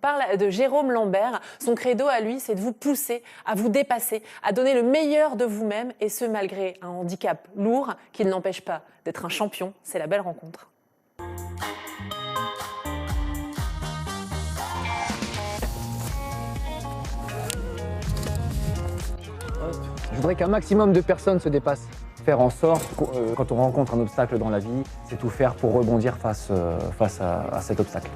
parle de Jérôme Lambert. Son credo à lui, c'est de vous pousser, à vous dépasser, à donner le meilleur de vous-même, et ce malgré un handicap lourd qui ne l'empêche pas d'être un champion. C'est la belle rencontre. Je voudrais qu'un maximum de personnes se dépassent. Faire en sorte, quand on rencontre un obstacle dans la vie, c'est tout faire pour rebondir face à cet obstacle.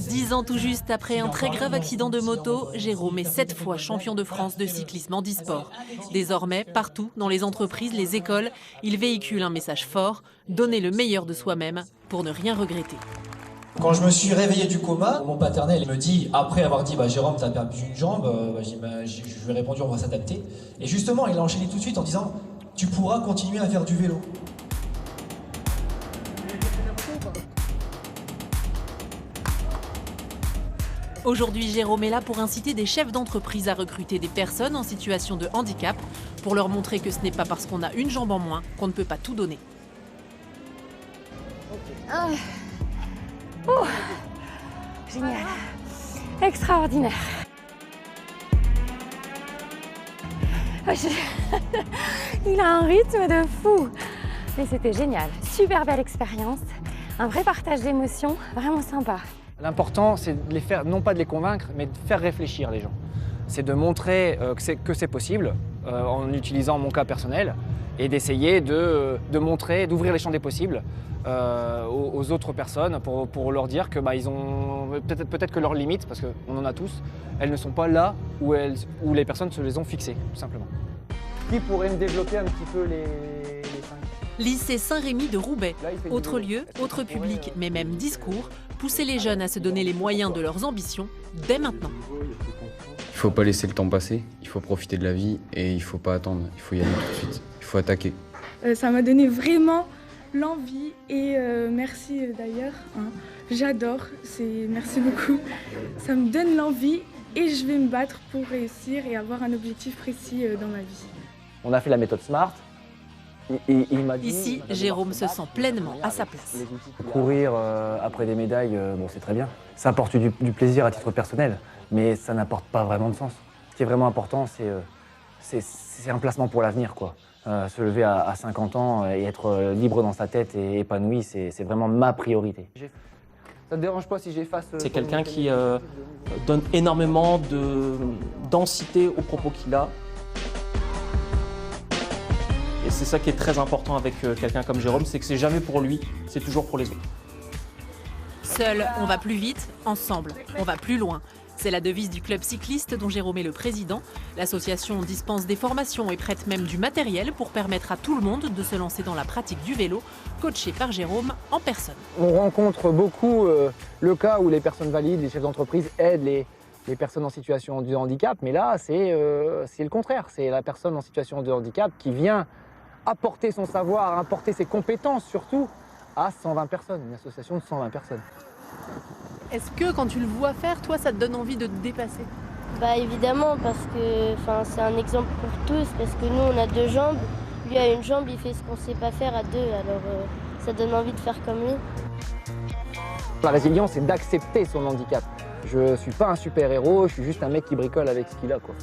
Dix ans tout juste après un très grave accident de moto, Jérôme est 7 fois champion de France de cyclisme handisport. Désormais, partout, dans les entreprises, les écoles, il véhicule un message fort, donner le meilleur de soi-même pour ne rien regretter. Quand je me suis réveillé du coma, mon paternel me dit, après avoir dit Jérôme, t'as perdu une jambe, je lui ai répondu on va s'adapter. Et justement, il a enchaîné tout de suite en disant tu pourras continuer à faire du vélo. Aujourd'hui, Jérôme est là pour inciter des chefs d'entreprise à recruter des personnes en situation de handicap, pour leur montrer que ce n'est pas parce qu'on a une jambe en moins qu'on ne peut pas tout donner. Oh, génial, extraordinaire. Il a un rythme de fou. Mais c'était génial, super belle expérience, un vrai partage d'émotions, vraiment sympa. L'important, c'est de les faire, non pas de les convaincre, mais de faire réfléchir les gens. C'est de montrer que c'est possible, en utilisant mon cas personnel, et d'essayer de montrer, d'ouvrir les champs des possibles aux autres personnes pour leur dire que ils ont peut-être que leurs limites, parce qu'on en a tous, elles ne sont pas là où les personnes se les ont fixées, tout simplement. Qui pourrait me développer un petit peu les Lycée Saint-Rémy de Roubaix. Autre lieu, autre public, mais même discours, pousser les jeunes à se donner les moyens de leurs ambitions dès maintenant. Il ne faut pas laisser le temps passer, il faut profiter de la vie et il ne faut pas attendre, il faut y aller tout de suite, il faut attaquer. Ça m'a donné vraiment l'envie et merci d'ailleurs, j'adore, merci beaucoup. Ça me donne l'envie et je vais me battre pour réussir et avoir un objectif précis dans ma vie. On a fait la méthode SMART. Il m'a dit, ici, Jérôme se sent pleinement à sa place. Courir après des médailles, c'est très bien. Ça apporte du plaisir à titre personnel, mais ça n'apporte pas vraiment de sens. Ce qui est vraiment important, c'est un placement pour l'avenir, quoi. Se lever à 50 ans et être libre dans sa tête et épanoui, c'est vraiment ma priorité. Ça te dérange pas si j'efface... C'est quelqu'un qui donne énormément de densité aux propos qu'il a. Et c'est ça qui est très important avec quelqu'un comme Jérôme, c'est que c'est jamais pour lui, c'est toujours pour les autres. Seul, on va plus vite, ensemble, on va plus loin. C'est la devise du club cycliste dont Jérôme est le président. L'association dispense des formations et prête même du matériel pour permettre à tout le monde de se lancer dans la pratique du vélo, coaché par Jérôme en personne. On rencontre beaucoup le cas où les personnes valides, les chefs d'entreprise aident les personnes en situation de handicap, mais là, c'est le contraire. C'est la personne en situation de handicap qui vient apporter son savoir, apporter ses compétences surtout à 120 personnes, une association de 120 personnes. Est-ce que quand tu le vois faire, toi, ça te donne envie de te dépasser? Évidemment, parce que c'est un exemple pour tous, parce que nous on a 2 jambes, lui a une jambe, il fait ce qu'on ne sait pas faire à 2, alors ça donne envie de faire comme lui. La résilience, c'est d'accepter son handicap. Je ne suis pas un super-héros, je suis juste un mec qui bricole avec ce qu'il a, quoi.